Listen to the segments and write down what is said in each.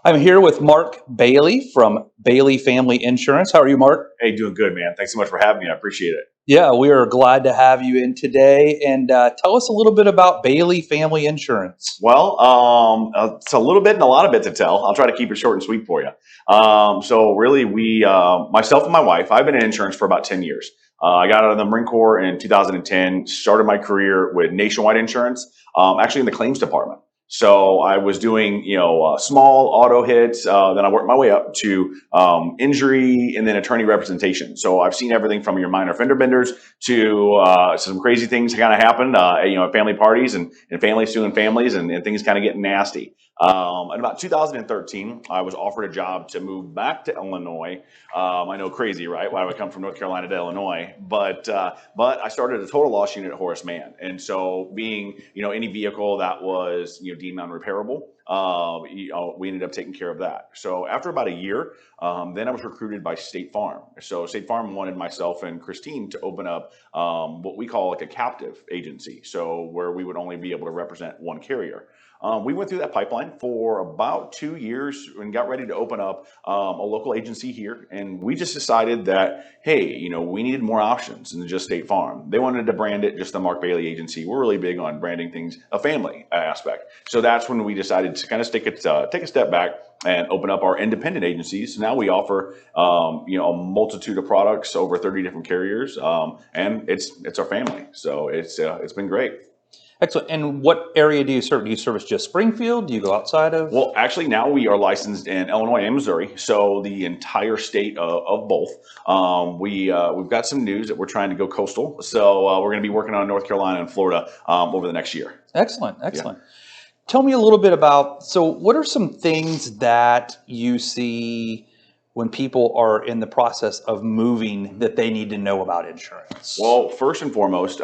I'm here with Mark Bailey from Bailey Family Insurance. How are you, Mark? Hey, doing good, man. Thanks so much for having me. I appreciate it. Yeah, we are glad to have you in today. And tell us a little bit about Bailey Family Insurance. Well, it's a little bit and a lot of bit to tell. I'll try to keep it short and sweet for you. So really, myself and my wife, I've been in insurance for about 10 years. I got out of the Marine Corps in 2010, started my career with Nationwide Insurance, actually in the claims department. So I was doing, small auto hits. Then I worked my way up to injury and then attorney representation. So I've seen everything from your minor fender benders to some crazy things kind of happen, at family parties and families suing families and things kind of getting nasty. In about 2013, I was offered a job to move back to Illinois. I know, crazy, right? Why would I come from North Carolina to Illinois? But I started a total loss unit at Horace Mann, and so being any vehicle that was deemed unrepairable, we ended up taking care of that. So after about a year, then I was recruited by State Farm. So State Farm wanted myself and Christine to open up what we call like a captive agency, so where we would only be able to represent one carrier. We went through that pipeline for about 2 years and got ready to open up a local agency here. And we just decided that, hey, we needed more options than just State Farm. They wanted to brand it just the Mark Bailey Agency. We're really big on branding things a family aspect. So that's when we decided to kind of take a step back and open up our independent agencies. So now we offer, a multitude of products, over 30 different carriers, and it's our family. So it's been great. Excellent. And what area do you serve? Do you service just Springfield? Do you go outside of? Well, actually, now we are licensed in Illinois and Missouri, so the entire state of both. We've got some news that we're trying to go coastal, so we're going to be working on North Carolina and Florida over the next year. Excellent. Tell me a little bit about, so what are some things that you see when people are in the process of moving that they need to know about insurance? Well, first and foremost,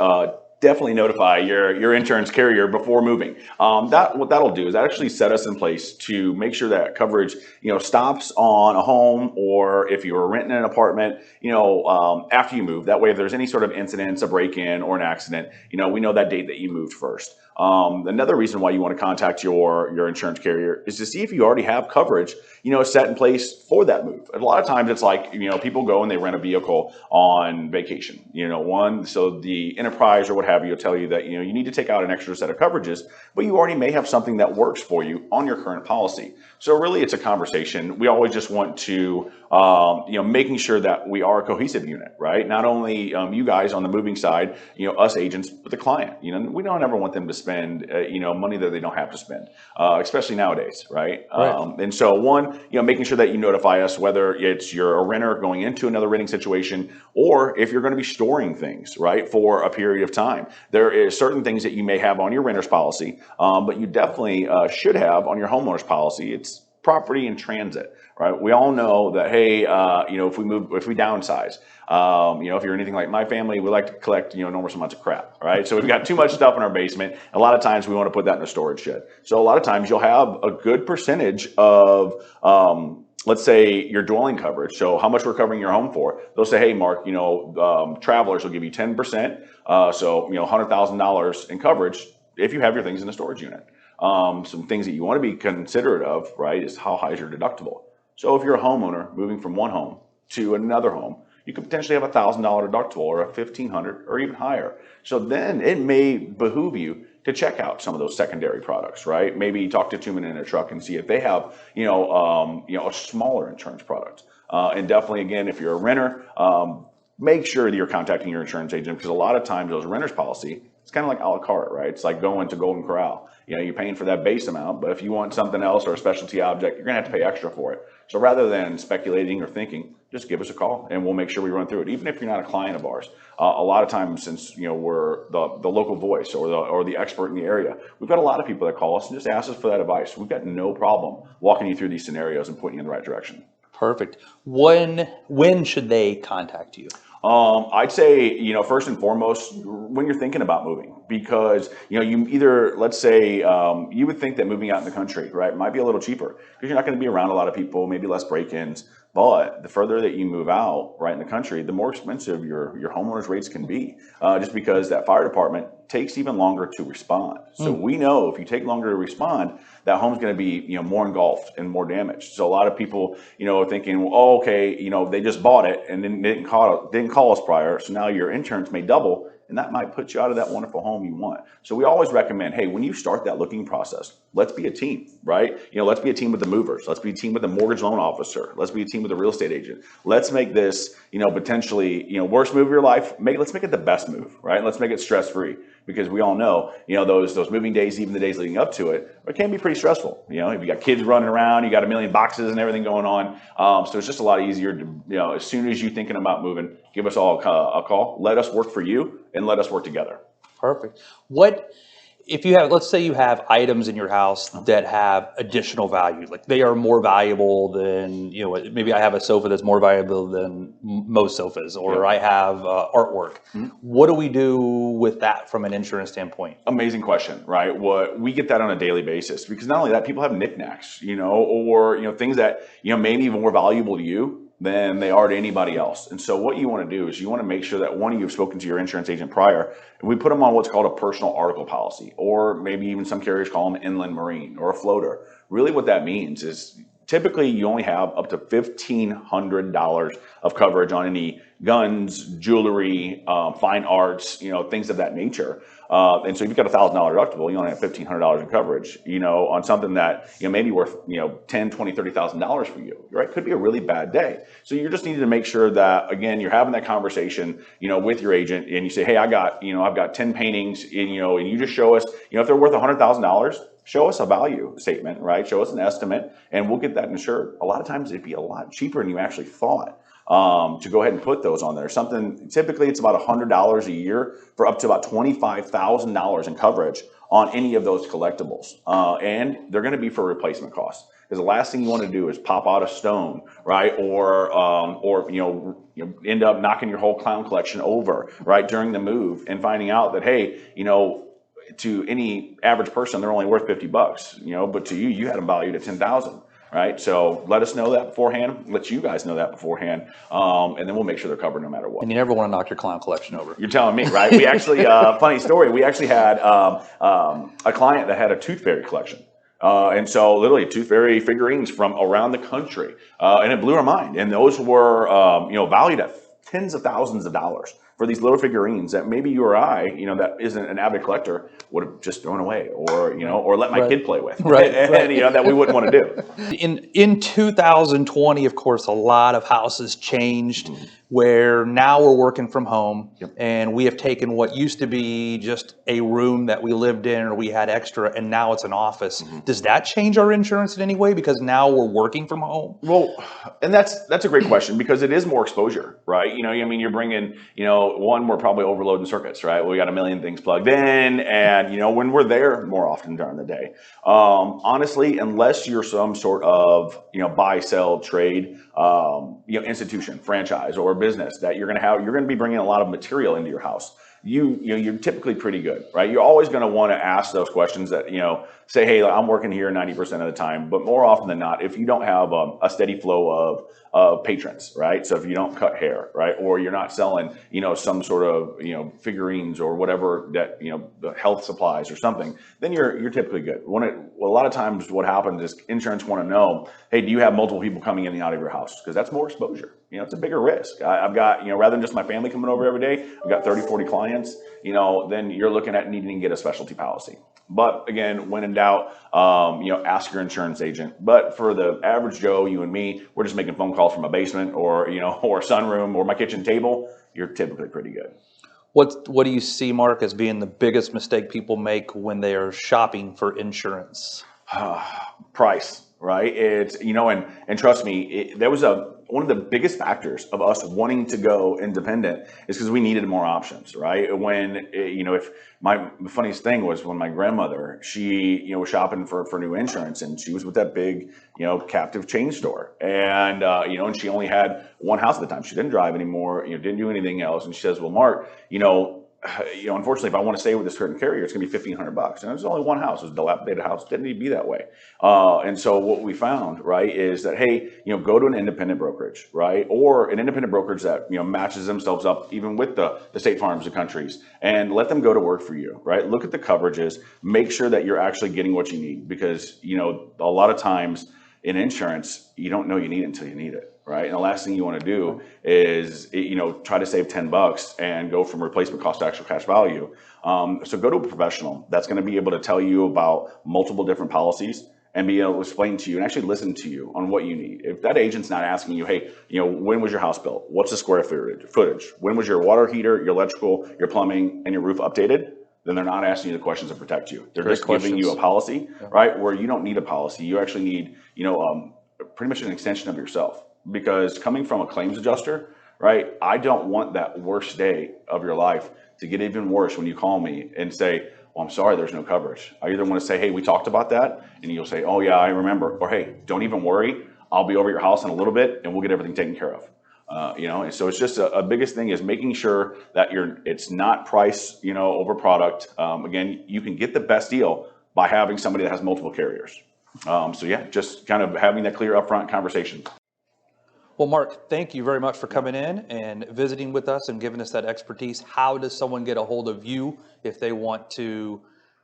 definitely notify your insurance carrier before moving. What that'll do is that actually set us in place to make sure that coverage, stops on a home, or if you're renting an apartment, after you move. That way, if there's any sort of incidents, a break-in or an accident, we know that date that you moved first. Another reason why you want to contact your insurance carrier is to see if you already have coverage, set in place for that move. A lot of times it's like, people go and they rent a vehicle on vacation, so the enterprise or what have you will tell you that, you need to take out an extra set of coverages, but you already may have something that works for you on your current policy. So really it's a conversation. We always just want to, making sure that we are a cohesive unit, right? Not only you guys on the moving side, us agents, but the client. We don't ever want them to spend, money that they don't have to spend, especially nowadays, right? Right. And so making sure that you notify us whether you're a renter going into another renting situation, or if you're going to be storing things, right, for a period of time. There is certain things that you may have on your renter's policy, but you definitely should have on your homeowner's policy. It's property in transit, right? We all know that, hey, if we downsize, if you're anything like my family, we like to collect, enormous amounts of crap, right? So we've got too much stuff in our basement. A lot of times we want to put that in a storage shed. So a lot of times you'll have a good percentage of, let's say, your dwelling coverage. So how much we're covering your home for. They'll say, hey, Mark, Travelers will give you 10%. So, $100,000 in coverage if you have your things in a storage unit. Some things that you want to be considerate of, right, is how high is your deductible. So if you're a homeowner moving from one home to another home, you could potentially have $1,000 deductible or a $1,500 or even higher. So then it may behoove you to check out some of those secondary products, right? Maybe talk to Two Men in a Truck and see if they have, a smaller insurance product. And definitely, again, if you're a renter, make sure that you're contacting your insurance agent, because a lot of times those renters policy, it's kind of like a la carte, right? It's like going to Golden Corral. You're paying for that base amount, but if you want something else or a specialty object, you're going to have to pay extra for it. So rather than speculating or thinking, just give us a call and we'll make sure we run through it. Even if you're not a client of ours, a lot of times, since we're the local voice or the expert in the area, we've got a lot of people that call us and just ask us for that advice. We've got no problem walking you through these scenarios and pointing you in the right direction. Perfect. When should they contact you? I'd say, first and foremost, when you're thinking about moving, because you either, let's say, you would think that moving out in the country, right, might be a little cheaper because you're not going to be around a lot of people, maybe less break-ins. But the further that you move out, right, in the country, the more expensive your homeowners rates can be, just because that fire department takes even longer to respond. So we know if you take longer to respond, that home's going to be more engulfed and more damaged. So a lot of people are thinking, well, oh, okay, they just bought it and then didn't call us prior, so now your insurance may double. And that might put you out of that wonderful home you want. So we always recommend, hey, when you start that looking process, let's be a team, right? Let's be a team with the movers. Let's be a team with the mortgage loan officer. Let's be a team with the real estate agent. Let's make this, potentially, worst move of your life. Let's make it the best move, right? Let's make it stress-free, because we all know, those moving days, even the days leading up to it can be pretty stressful. If you got kids running around, you got a million boxes and everything going on. So it's just a lot easier to, as soon as you're thinking about moving, give us all a call. Let us work for you and let us work together. Perfect. What if you have, let's say you have items in your house that have additional value, like they are more valuable than, maybe I have a sofa that's more valuable than most sofas, or I have artwork. What do we do with that from an insurance standpoint? Amazing question, right? We get that on a daily basis, because not only that, people have knickknacks, or things that may be more valuable to you than they are to anybody else. And so what you want to do is you want to make sure that, one, you've spoken to your insurance agent prior, and we put them on what's called a personal article policy, or maybe even some carriers call them inland marine or a floater. Really what that means is typically you only have up to $1,500 of coverage on any guns, jewelry, fine arts, things of that nature. And so if you've got $1,000 deductible, you only have $1,500 in coverage, on something that, may be worth, $10, $20, $30,000 for you, right? Could be a really bad day. So you just need to make sure that, again, you're having that conversation, with your agent, and you say, hey, I've got 10 paintings, and you just show us, if they're worth $100,000, show us a value statement, right? Show us an estimate, and we'll get that insured. A lot of times it'd be a lot cheaper than you actually thought. To go ahead and put those on there. Typically it's about $100 a year for up to about $25,000 in coverage on any of those collectibles. And they're going to be for replacement costs. Because the last thing you want to do is pop out a stone, right? Or end up knocking your whole clown collection over, right, during the move, and finding out that, hey, to any average person, they're only worth $50, but to you, you had them valued at $10,000. Right, so let us know that beforehand. Let you guys know that beforehand, and then we'll make sure they're covered no matter what. And you never want to knock your clown collection over. You're telling me, right? We actually, funny story. We actually had a client that had a tooth fairy collection, and so literally tooth fairy figurines from around the country, and it blew our mind. And those were, valued at tens of thousands of dollars for these little figurines that maybe you or I, that isn't an avid collector, would have just thrown away, or let my kid play with, right? And that we wouldn't want to do. In 2020, of course, a lot of houses changed, where now we're working from home, and we have taken what used to be just a room that we lived in or we had extra, and now it's an office. Does that change our insurance in any way, because now we're working from home? Well, and that's a great question, because it is more exposure, right? You're bringing, one, we're probably overloading circuits, right? We got a million things plugged in, and when we're there more often during the day, honestly, unless you're some sort of buy, sell, trade, institution, franchise, or business that you're going to be bringing a lot of material into your house. You're typically pretty good, right? You're always going to want to ask those questions that, say, hey, I'm working here 90% of the time, but more often than not, if you don't have a steady flow of patrons, right? So if you don't cut hair, right? Or you're not selling, some sort of, figurines or whatever that, health supplies or something, then you're typically good. A lot of times what happens is insurance want to know, hey, do you have multiple people coming in and out of your house? Because that's more exposure. It's a bigger risk. I've got, rather than just my family coming over every day, I've got 30, 40 clients, then you're looking at needing to get a specialty policy. But again, when in doubt, ask your insurance agent. But for the average Joe, you and me, we're just making phone calls from a basement or, or a sunroom or my kitchen table. You're typically pretty good. What do you see, Mark, as being the biggest mistake people make when they are shopping for insurance? Price, right? It's, and trust me, there was one of the biggest factors of us wanting to go independent is because we needed more options, right? When, if the funniest thing was when my grandmother, she, was shopping for new insurance, and she was with that big, captive chain store. And, and she only had one house at the time. She didn't drive anymore, didn't do anything else. And she says, well, Mark, unfortunately, if I want to stay with a certain carrier, it's going to be $1,500. And there's only one house. It's a dilapidated house. It didn't need to be that way. And so what we found, right, is that, hey, go to an independent brokerage, right, or an independent brokerage that, matches themselves up even with the State Farms of countries, and let them go to work for you, right? Look at the coverages, make sure that you're actually getting what you need, because, a lot of times in insurance, you don't know you need it until you need it. Right. And the last thing you want to do is, try to save $10 and go from replacement cost to actual cash value. So go to a professional that's going to be able to tell you about multiple different policies and be able to explain to you and actually listen to you on what you need. If that agent's not asking you, hey, when was your house built? What's the square footage? When was your water heater, your electrical, your plumbing, and your roof updated? Then they're not asking you the questions to protect you. They're just giving you a policy, right? Where you don't need a policy. You actually need, pretty much an extension of yourself. Because coming from a claims adjuster, right, I don't want that worst day of your life to get even worse when you call me and say, well, I'm sorry, there's no coverage. I either want to say, hey, we talked about that, and you'll say, oh yeah, I remember. Or hey, don't even worry, I'll be over your house in a little bit and we'll get everything taken care of. And so it's just a biggest thing is making sure that it's not price, over product. Again, you can get the best deal by having somebody that has multiple carriers. So yeah, just kind of having that clear upfront conversation. Well, Mark, thank you very much for coming in and visiting with us and giving us that expertise. How does someone get a hold of you if they want to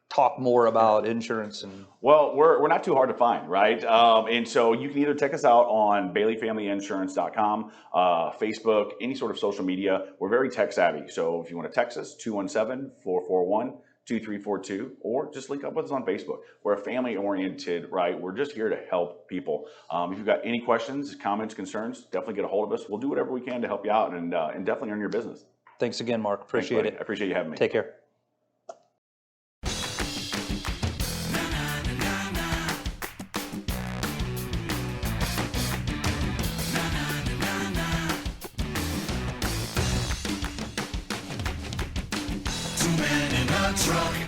talk more about insurance? And well, we're not too hard to find, right? And so you can either check us out on BaileyFamilyInsurance.com, Facebook, any sort of social media. We're very tech savvy. So if you want to text us, 217-441-2342, or just link up with us on Facebook. We're a family oriented, right? We're just here to help people. If you've got any questions, comments, concerns, definitely get a hold of us. We'll do whatever we can to help you out and definitely earn your business. Thanks again, Mark. Appreciate it. I appreciate you having me. Take care. Two men in a truck.